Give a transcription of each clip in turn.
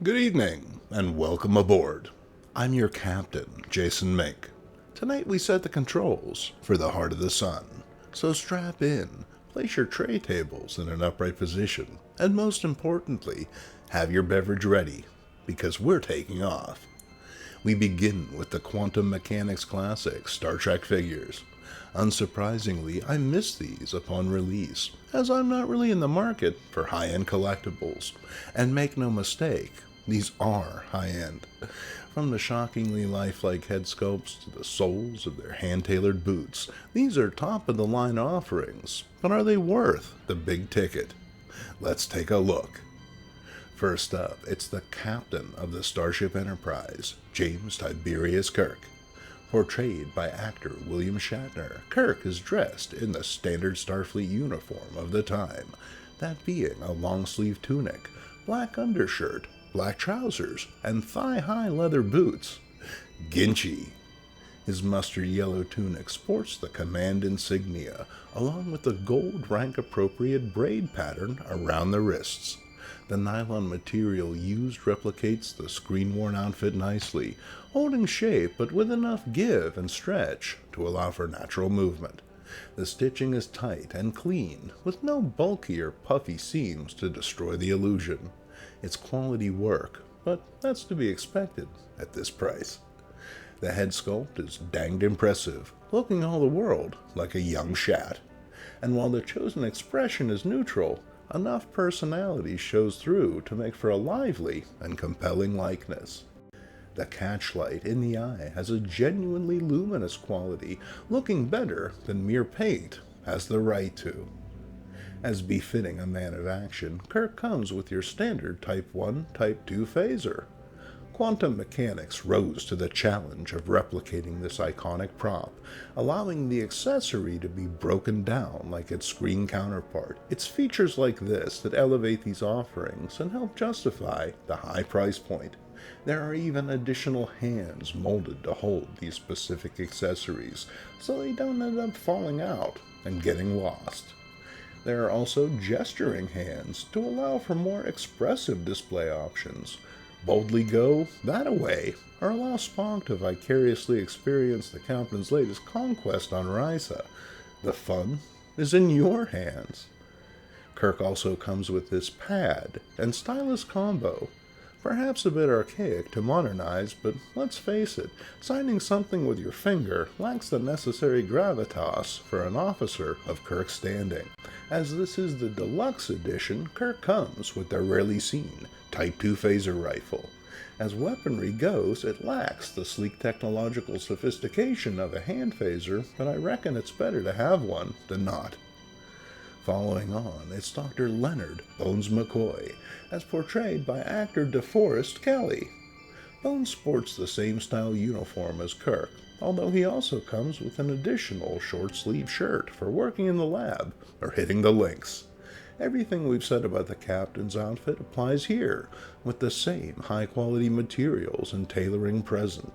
Good evening, and welcome aboard. I'm your captain, Jason Mink. Tonight we set the controls for the heart of the sun. So strap in, place your tray tables in an upright position, and most importantly, have your beverage ready, because we're taking off. We begin with the quantum mechanics classic Star Trek figures. Unsurprisingly, I missed these upon release, as I'm not really in the market for high-end collectibles. And make no mistake, these are high-end. From the shockingly lifelike head sculpts to the soles of their hand-tailored boots, these are top-of-the-line offerings. But are they worth the big ticket? Let's take a look. First up, it's the captain of the Starship Enterprise, James Tiberius Kirk. Portrayed by actor William Shatner, Kirk is dressed in the standard Starfleet uniform of the time, that being a long-sleeve tunic, black undershirt, black trousers, and thigh-high leather boots. Ginchy. His mustard yellow tunic sports the command insignia, along with the gold rank-appropriate braid pattern around the wrists. The nylon material used replicates the screen-worn outfit nicely, holding shape but with enough give and stretch to allow for natural movement. The stitching is tight and clean, with no bulky or puffy seams to destroy the illusion. It's quality work, but that's to be expected at this price. The head sculpt is danged impressive, looking all the world like a young Shat. And while the chosen expression is neutral, enough personality shows through to make for a lively and compelling likeness. The catchlight in the eye has a genuinely luminous quality, looking better than mere paint has the right to. As befitting a man of action, Kirk comes with your standard Type 1, Type 2 phaser. Quantum mechanics rose to the challenge of replicating this iconic prop, allowing the accessory to be broken down like its screen counterpart. It's features like this that elevate these offerings and help justify the high price point. There are even additional hands molded to hold these specific accessories, so they don't end up falling out and getting lost. There are also gesturing hands to allow for more expressive display options. Boldly go that-a-way, or allow Spock to vicariously experience the captain's latest conquest on Risa. The fun is in your hands. Kirk also comes with this pad and stylus combo. Perhaps a bit archaic to modernize, but let's face it, signing something with your finger lacks the necessary gravitas for an officer of Kirk's standing. As this is the deluxe edition, Kirk comes with the rarely seen Type 2 phaser rifle. As weaponry goes, it lacks the sleek technological sophistication of a hand phaser, but I reckon it's better to have one than not. Following on, it's Dr. Leonard Bones McCoy, as portrayed by actor DeForest Kelley. Bones sports the same style uniform as Kirk, although he also comes with an additional short-sleeve shirt for working in the lab or hitting the links. Everything we've said about the captain's outfit applies here, with the same high-quality materials and tailoring present.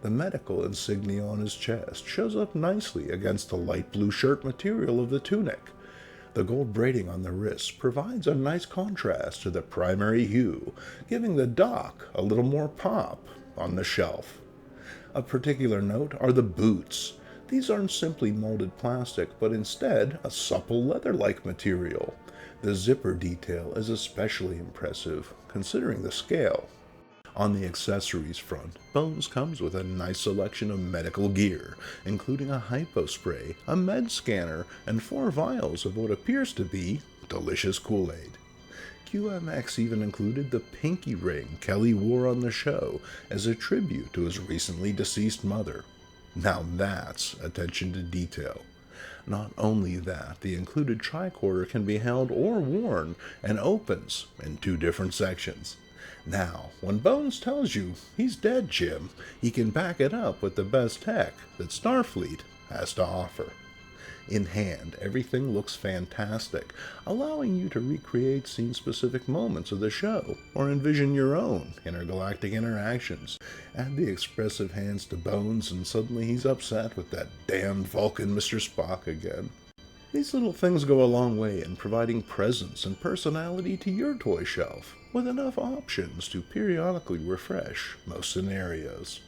The medical insignia on his chest shows up nicely against the light blue shirt material of the tunic. The gold braiding on the wrists provides a nice contrast to the primary hue, giving the dock a little more pop on the shelf. Of particular note are the boots. These aren't simply molded plastic, but instead a supple leather-like material. The zipper detail is especially impressive, considering the scale. On the accessories front, Bones comes with a nice selection of medical gear, including a hypo spray, a med scanner, and 4 vials of what appears to be delicious Kool-Aid. QMX even included the pinky ring Kelly wore on the show as a tribute to his recently deceased mother. Now that's attention to detail. Not only that, the included tricorder can be held or worn and opens in 2 different sections. Now, when Bones tells you he's dead, Jim, he can back it up with the best tech that Starfleet has to offer. In hand, everything looks fantastic, allowing you to recreate scene-specific moments of the show, or envision your own intergalactic interactions. Add the expressive hands to Bones, and suddenly he's upset with that damned Vulcan Mr. Spock again. These little things go a long way in providing presence and personality to your toy shelf, with enough options to periodically refresh most scenarios.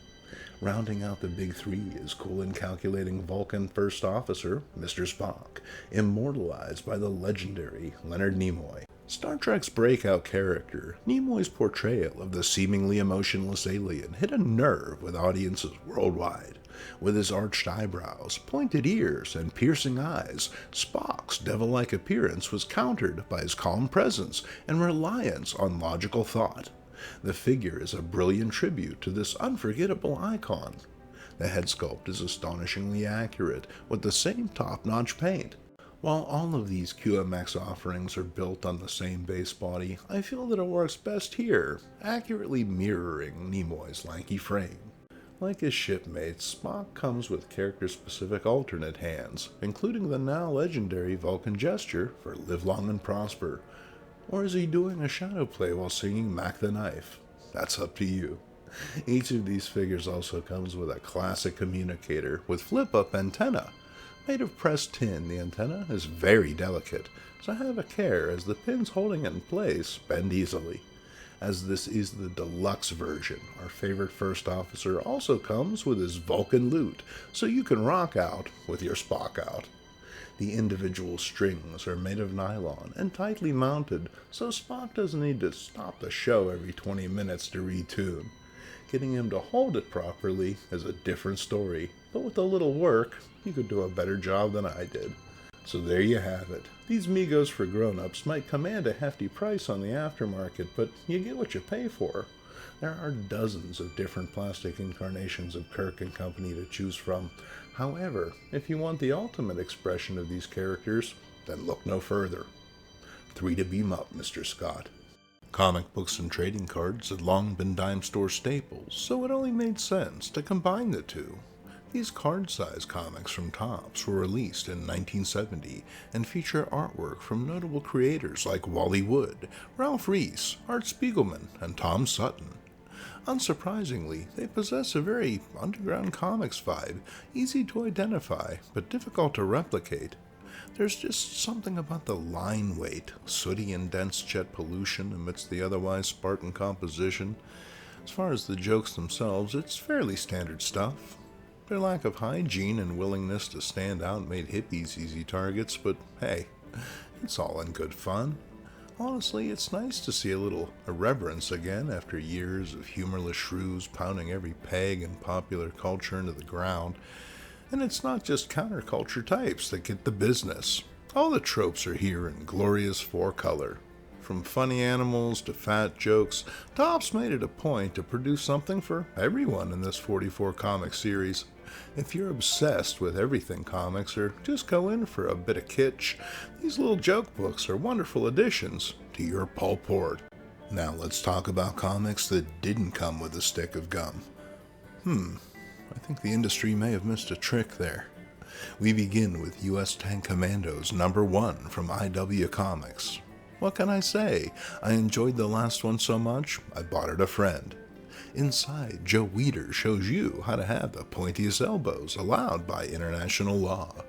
Rounding out the big three is cool and calculating Vulcan First Officer, Mr. Spock, immortalized by the legendary Leonard Nimoy. Star Trek's breakout character, Nimoy's portrayal of the seemingly emotionless alien hit a nerve with audiences worldwide. With his arched eyebrows, pointed ears, and piercing eyes, Spock's devil-like appearance was countered by his calm presence and reliance on logical thought. The figure is a brilliant tribute to this unforgettable icon. The head sculpt is astonishingly accurate, with the same top-notch paint. While all of these QMX offerings are built on the same base body, I feel that it works best here, accurately mirroring Nimoy's lanky frame. Like his shipmates, Spock comes with character-specific alternate hands, including the now legendary Vulcan gesture for Live Long and Prosper. Or is he doing a shadow play while singing Mac the Knife? That's up to you. Each of these figures also comes with a classic communicator with flip-up antenna. Made of pressed tin, the antenna is very delicate, so have a care as the pins holding it in place bend easily. As this is the deluxe version, our favorite first officer also comes with his Vulcan lute, so you can rock out with your Spock out. The individual strings are made of nylon and tightly mounted, so Spock doesn't need to stop the show every 20 minutes to retune. Getting him to hold it properly is a different story, but with a little work, you could do a better job than I did. So there you have it. These Migos for grown-ups might command a hefty price on the aftermarket, but you get what you pay for. There are dozens of different plastic incarnations of Kirk and company to choose from. However, if you want the ultimate expression of these characters, then look no further. 3 to beam up, Mr. Scott. Comic books and trading cards had long been dime store staples, so it only made sense to combine the two. These card-sized comics from Topps were released in 1970 and feature artwork from notable creators like Wally Wood, Ralph Reese, Art Spiegelman, and Tom Sutton. Unsurprisingly, they possess a very underground comics vibe, easy to identify, but difficult to replicate. There's just something about the line weight, sooty and dense jet pollution amidst the otherwise Spartan composition. As far as the jokes themselves, it's fairly standard stuff. Their lack of hygiene and willingness to stand out made hippies easy targets, but hey, it's all in good fun. Honestly, it's nice to see a little irreverence again after years of humorless shrews pounding every peg in popular culture into the ground. And it's not just counterculture types that get the business. All the tropes are here in glorious four-color. From funny animals to fat jokes, Topps made it a point to produce something for everyone in this 44 comic series. If you're obsessed with everything comics or just go in for a bit of kitsch, these little joke books are wonderful additions to your pulp hoard. Now let's talk about comics that didn't come with a stick of gum. I think the industry may have missed a trick there. We begin with U.S. Tank Commandos #1 from IW Comics. What can I say? I enjoyed the last one so much, I bought it a friend. Inside, Joe Weider shows you how to have the pointiest elbows allowed by international law.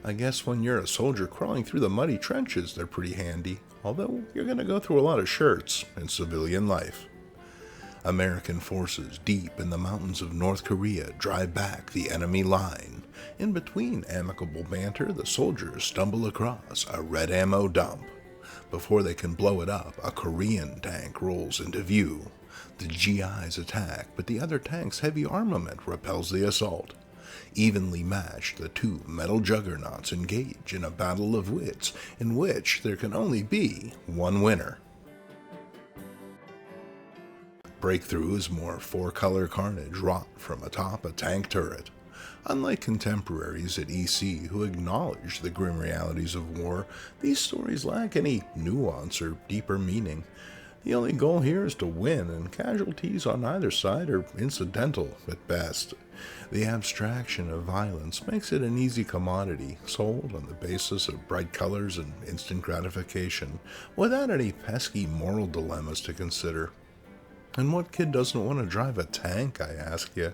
I guess when you're a soldier crawling through the muddy trenches, they're pretty handy, although you're going to go through a lot of shirts in civilian life. American forces deep in the mountains of North Korea drive back the enemy line. In between amicable banter, the soldiers stumble across a red ammo dump. Before they can blow it up, a Korean tank rolls into view. The GIs attack, but the other tank's heavy armament repels the assault. Evenly matched, the two metal juggernauts engage in a battle of wits, in which there can only be one winner. Breakthrough is more four-color carnage wrought from atop a tank turret. Unlike contemporaries at EC who acknowledge the grim realities of war, these stories lack any nuance or deeper meaning. The only goal here is to win, and casualties on either side are incidental at best. The abstraction of violence makes it an easy commodity, sold on the basis of bright colors and instant gratification, without any pesky moral dilemmas to consider. And what kid doesn't want to drive a tank, I ask you?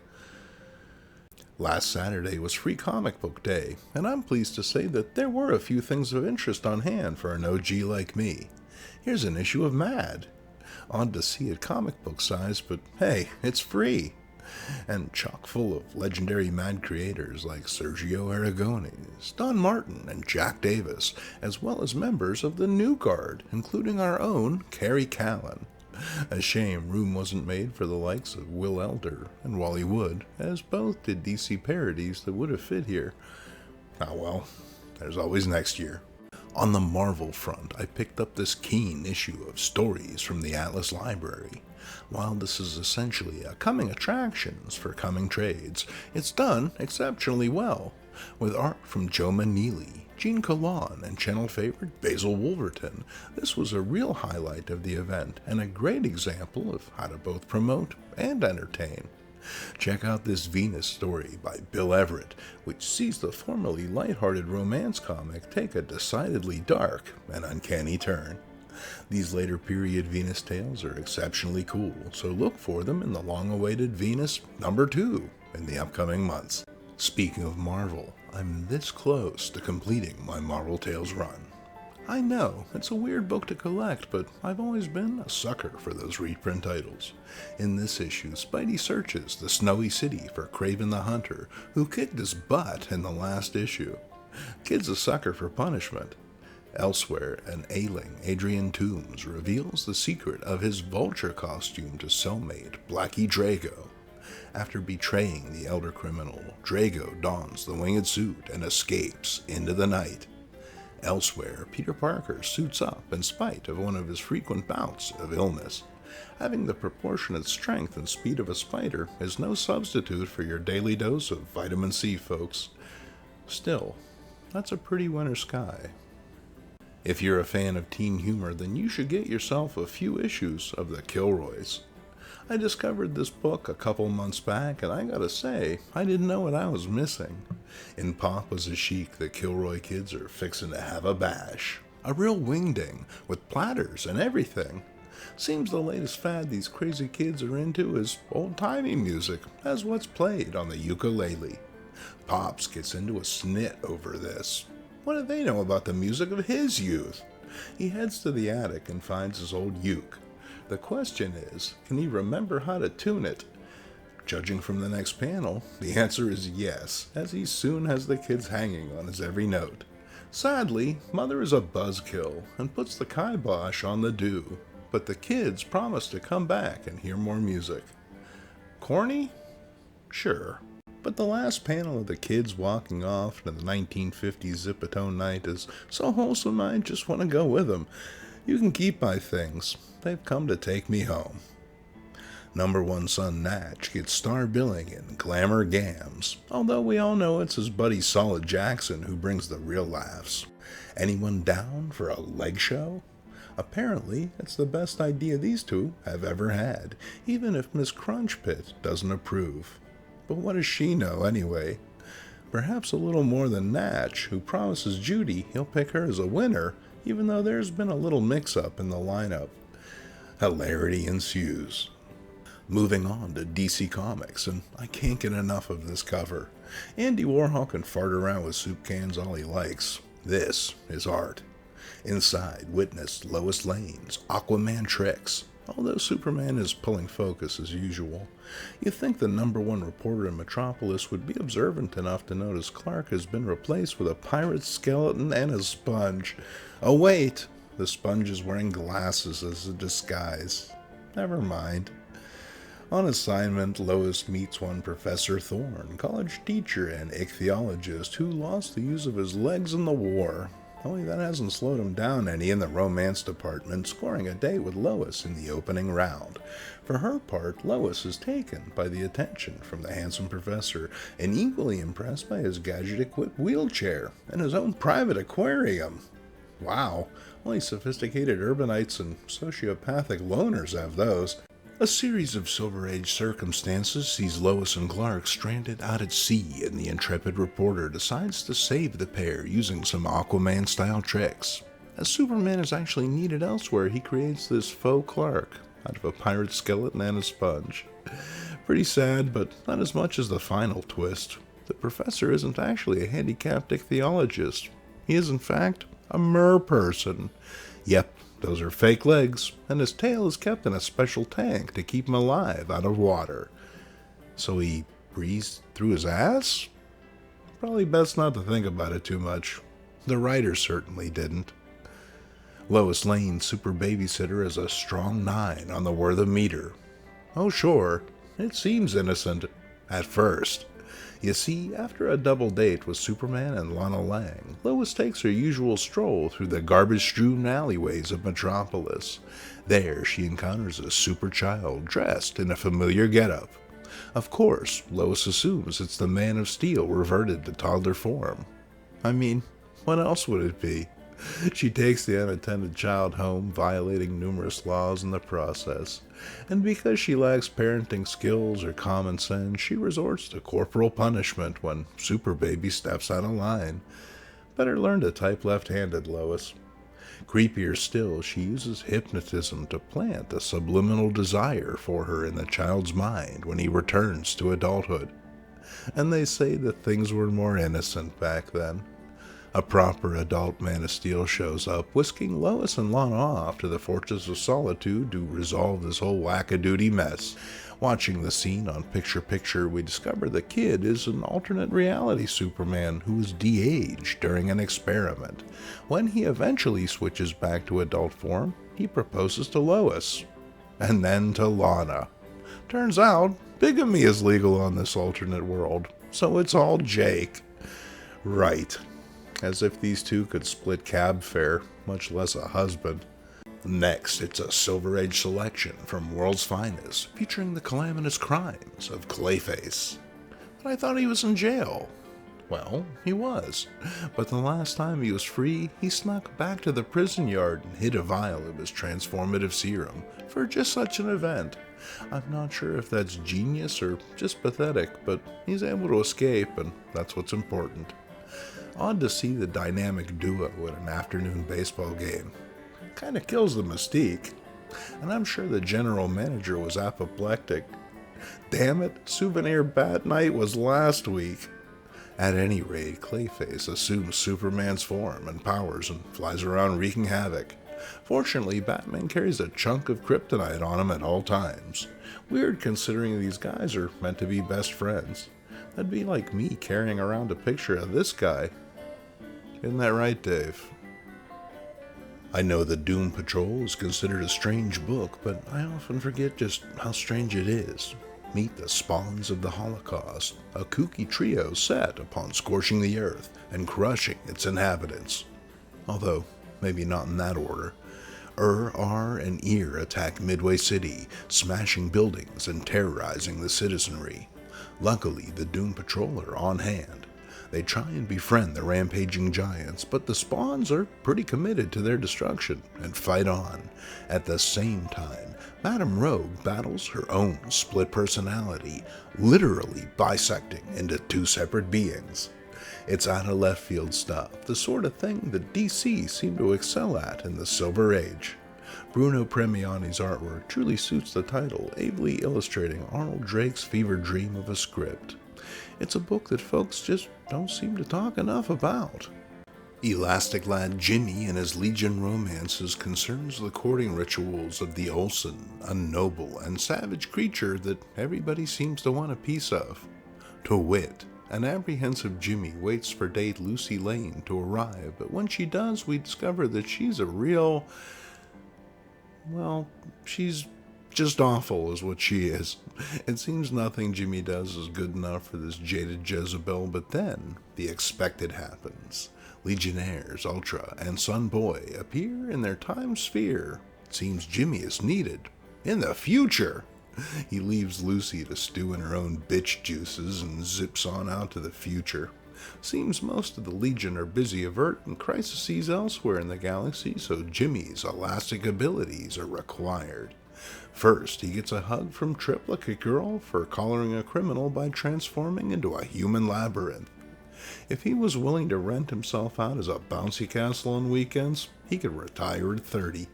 Last Saturday was Free Comic Book Day, and I'm pleased to say that there were a few things of interest on hand for an OG like me. Here's an issue of Mad. Odd to see it comic book size, but hey, it's free. And chock full of legendary Mad creators like Sergio Aragones, Don Martin, and Jack Davis, as well as members of the New Guard, including our own Carrie Callan. A shame room wasn't made for the likes of Will Elder and Wally Wood, as both did DC parodies that would have fit here. Ah well, there's always next year. On the Marvel front, I picked up this keen issue of Stories from the Atlas Library. While this is essentially a coming attractions for coming trades, it's done exceptionally well, with art from Joe Maneely, Gene Colan, and channel favorite Basil Wolverton. This was a real highlight of the event, and a great example of how to both promote and entertain. Check out this Venus story by Bill Everett, which sees the formerly lighthearted romance comic take a decidedly dark and uncanny turn. These later period Venus tales are exceptionally cool, so look for them in the long-awaited Venus #2 in the upcoming months. Speaking of Marvel, I'm this close to completing my Marvel Tales run. I know, it's a weird book to collect, but I've always been a sucker for those reprint titles. In this issue, Spidey searches the Snowy City for Kraven the Hunter, who kicked his butt in the last issue. Kid's a sucker for punishment. Elsewhere, an ailing Adrian Toombs reveals the secret of his vulture costume to cellmate Blackie Drago. After betraying the elder criminal, Drago dons the winged suit and escapes into the night. Elsewhere, Peter Parker suits up in spite of one of his frequent bouts of illness. Having the proportionate strength and speed of a spider is no substitute for your daily dose of vitamin C, folks. Still, that's a pretty winter sky. If you're a fan of teen humor, then you should get yourself a few issues of the Killroys. I discovered this book a couple months back, and I gotta say, I didn't know what I was missing. In Pop Was a Chic, the Killroy kids are fixin' to have a bash. A real wingding, with platters and everything. Seems the latest fad these crazy kids are into is old-timey music, as what's played on the ukulele. Pops gets into a snit over this. What do they know about the music of his youth? He heads to the attic and finds his old uke. The question is, can he remember how to tune it? Judging from the next panel, the answer is yes, as he soon has the kids hanging on his every note. Sadly, Mother is a buzzkill and puts the kibosh on the do, but the kids promise to come back and hear more music. Corny? Sure. But the last panel of the kids walking off to the 1950s Zipatone night is so wholesome I just want to go with them. You can keep my things. They've come to take me home. #1 son Natch gets star billing in Glamour Gams, although we all know it's his buddy Solid Jackson who brings the real laughs. Anyone down for a leg show? Apparently, it's the best idea these two have ever had, even if Miss Crunchpit doesn't approve. But what does she know anyway? Perhaps a little more than Natch, who promises Judy he'll pick her as a winner, even though there's been a little mix-up in the lineup. Hilarity ensues. Moving on to DC Comics, and I can't get enough of this cover. Andy Warhol can fart around with soup cans all he likes. This is art. Inside, witness Lois Lane's Aquaman tricks. Although Superman is pulling focus as usual, you'd think the #1 reporter in Metropolis would be observant enough to notice Clark has been replaced with a pirate skeleton and a sponge. Oh wait, the sponge is wearing glasses as a disguise. Never mind. On assignment, Lois meets one Professor Thorne, college teacher and ichthyologist who lost the use of his legs in the war. Only that hasn't slowed him down any in the romance department, scoring a date with Lois in the opening round. For her part, Lois is taken by the attention from the handsome professor and equally impressed by his gadget-equipped wheelchair and his own private aquarium. Wow, only sophisticated urbanites and sociopathic loners have those. A series of Silver Age circumstances sees Lois and Clark stranded out at sea, and the intrepid reporter decides to save the pair using some Aquaman-style tricks. As Superman is actually needed elsewhere, he creates this faux Clark out of a pirate skeleton and a sponge. Pretty sad, but not as much as the final twist. The professor isn't actually a handicapped ichthyologist. He is, in fact, a mer-person. Yep, those are fake legs, and his tail is kept in a special tank to keep him alive out of water. So he breathes through his ass? Probably best not to think about it too much. The writer certainly didn't. Lois Lane's super babysitter is a strong 9 on the Wortham meter. Oh sure, it seems innocent. At first. You see, after a double date with Superman and Lana Lang, Lois takes her usual stroll through the garbage-strewn alleyways of Metropolis. There she encounters a super child dressed in a familiar getup. Of course, Lois assumes it's the Man of Steel reverted to toddler form. I mean, what else would it be? She takes the unattended child home, violating numerous laws in the process. And because she lacks parenting skills or common sense, she resorts to corporal punishment when Super Baby steps out of line. Better learn to type left-handed, Lois. Creepier still, she uses hypnotism to plant a subliminal desire for her in the child's mind when he returns to adulthood. And they say that things were more innocent back then. A proper adult Man of Steel shows up, whisking Lois and Lana off to the Fortress of Solitude to resolve this whole wackadoodie mess. Watching the scene on Picture-Picture, we discover the kid is an alternate reality Superman who was de-aged during an experiment. When he eventually switches back to adult form, he proposes to Lois. And then to Lana. Turns out, bigamy is legal on this alternate world, so it's all Jake. Right. As if these two could split cab fare, much less a husband. Next, it's a Silver Age selection from World's Finest, featuring the calamitous crimes of Clayface. But I thought he was in jail. Well, he was. But the last time he was free, he snuck back to the prison yard and hid a vial of his transformative serum for just such an event. I'm not sure if that's genius or just pathetic, but he's able to escape, and that's what's important. Odd to see the dynamic duo at an afternoon baseball game. Kinda kills the mystique. And I'm sure the general manager was apoplectic. Damn it, Souvenir Bat Night was last week. At any rate, Clayface assumes Superman's form and powers and flies around wreaking havoc. Fortunately, Batman carries a chunk of kryptonite on him at all times. Weird considering these guys are meant to be best friends. That'd be like me carrying around a picture of this guy. Isn't that right, Dave? I know the Doom Patrol is considered a strange book, but I often forget just how strange it is. Meet the Spawns of the Holocaust, a kooky trio set upon scorching the earth and crushing its inhabitants. Although, maybe not in that order. Ar, and Ear attack Midway City, smashing buildings and terrorizing the citizenry. Luckily, the Doom Patrol are on hand. They try and befriend the rampaging giants, but the Spawns are pretty committed to their destruction and fight on. At the same time, Madame Rogue battles her own split personality, literally bisecting into two separate beings. It's out of left field stuff, the sort of thing that DC seemed to excel at in the Silver Age. Bruno Premiani's artwork truly suits the title, ably illustrating Arnold Drake's fever dream of a script. It's a book that folks just don't seem to talk enough about. Elastic Lad Jimmy and his Legion romances concerns the courting rituals of the Olsen, a noble and savage creature that everybody seems to want a piece of. To wit, an apprehensive Jimmy waits for date Lucy Lane to arrive, but when she does, we discover that she's a real... well, she's just awful is what she is. It seems nothing Jimmy does is good enough for this jaded Jezebel, but then the expected happens. Legionnaires, Ultra, and Sun Boy appear in their time sphere. It seems Jimmy is needed. In the future! He leaves Lucy to stew in her own bitch juices and zips on out to the future. Seems most of the Legion are busy averting crises elsewhere in the galaxy, so Jimmy's elastic abilities are required. First, he gets a hug from Triplicate Girl for collaring a criminal by transforming into a human labyrinth. If he was willing to rent himself out as a bouncy castle on weekends, he could retire at 30.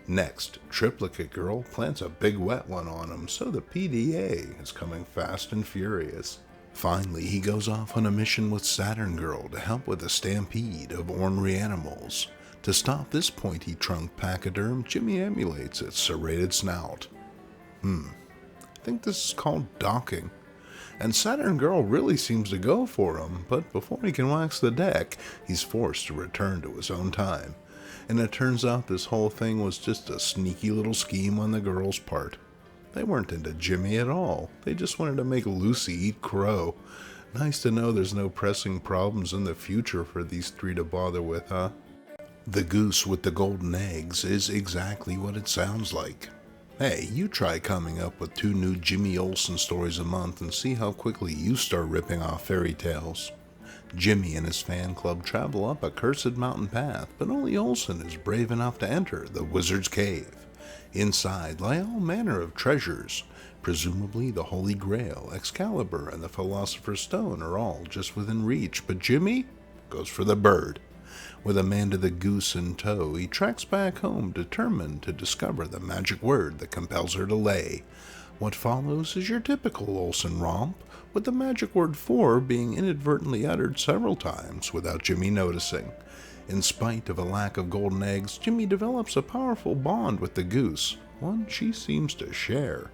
Next, Triplicate Girl plants a big wet one on him, so the PDA is coming fast and furious. Finally, he goes off on a mission with Saturn Girl to help with a stampede of ornery animals. To stop this pointy trunk pachyderm, Jimmy emulates its serrated snout. I think this is called docking. And Saturn Girl really seems to go for him, but before he can wax the deck, he's forced to return to his own time. And it turns out this whole thing was just a sneaky little scheme on the girl's part. They weren't into Jimmy at all. They just wanted to make Lucy eat crow. Nice to know there's no pressing problems in the future for these three to bother with, huh? The goose with the golden eggs is exactly what it sounds like. Hey, you try coming up with 2 new Jimmy Olsen stories a month and see how quickly you start ripping off fairy tales. Jimmy and his fan club travel up a cursed mountain path, but only Olsen is brave enough to enter the Wizard's Cave. Inside lie all manner of treasures. Presumably the Holy Grail, Excalibur, and the Philosopher's Stone are all just within reach, but Jimmy goes for the bird. With Amanda the Goose in tow, he treks back home determined to discover the magic word that compels her to lay. What follows is your typical Olsen romp, with the magic word 4 being inadvertently uttered several times without Jimmy noticing. In spite of a lack of golden eggs, Jimmy develops a powerful bond with the goose, one she seems to share.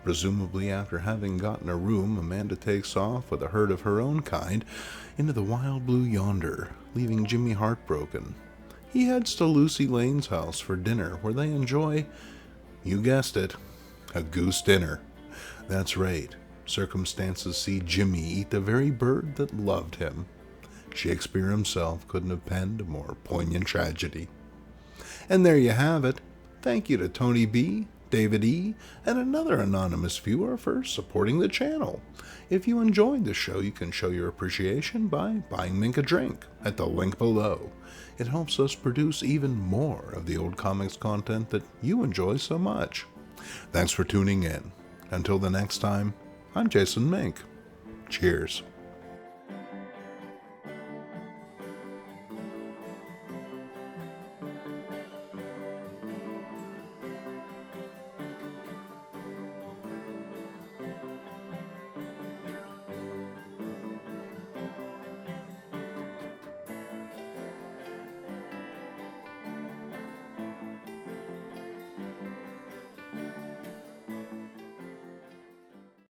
Presumably after having gotten a room, Amanda takes off with a herd of her own kind into the wild blue yonder, leaving Jimmy heartbroken. He heads to Lucy Lane's house for dinner, where they enjoy, you guessed it, a goose dinner. That's right, circumstances see Jimmy eat the very bird that loved him. Shakespeare himself couldn't have penned a more poignant tragedy. And there you have it. Thank you to Tony B., David E., and another anonymous viewer for supporting the channel. If you enjoyed the show, you can show your appreciation by buying Mink a drink at the link below. It helps us produce even more of the old comics content that you enjoy so much. Thanks for tuning in. Until the next time, I'm Jason Mink. Cheers.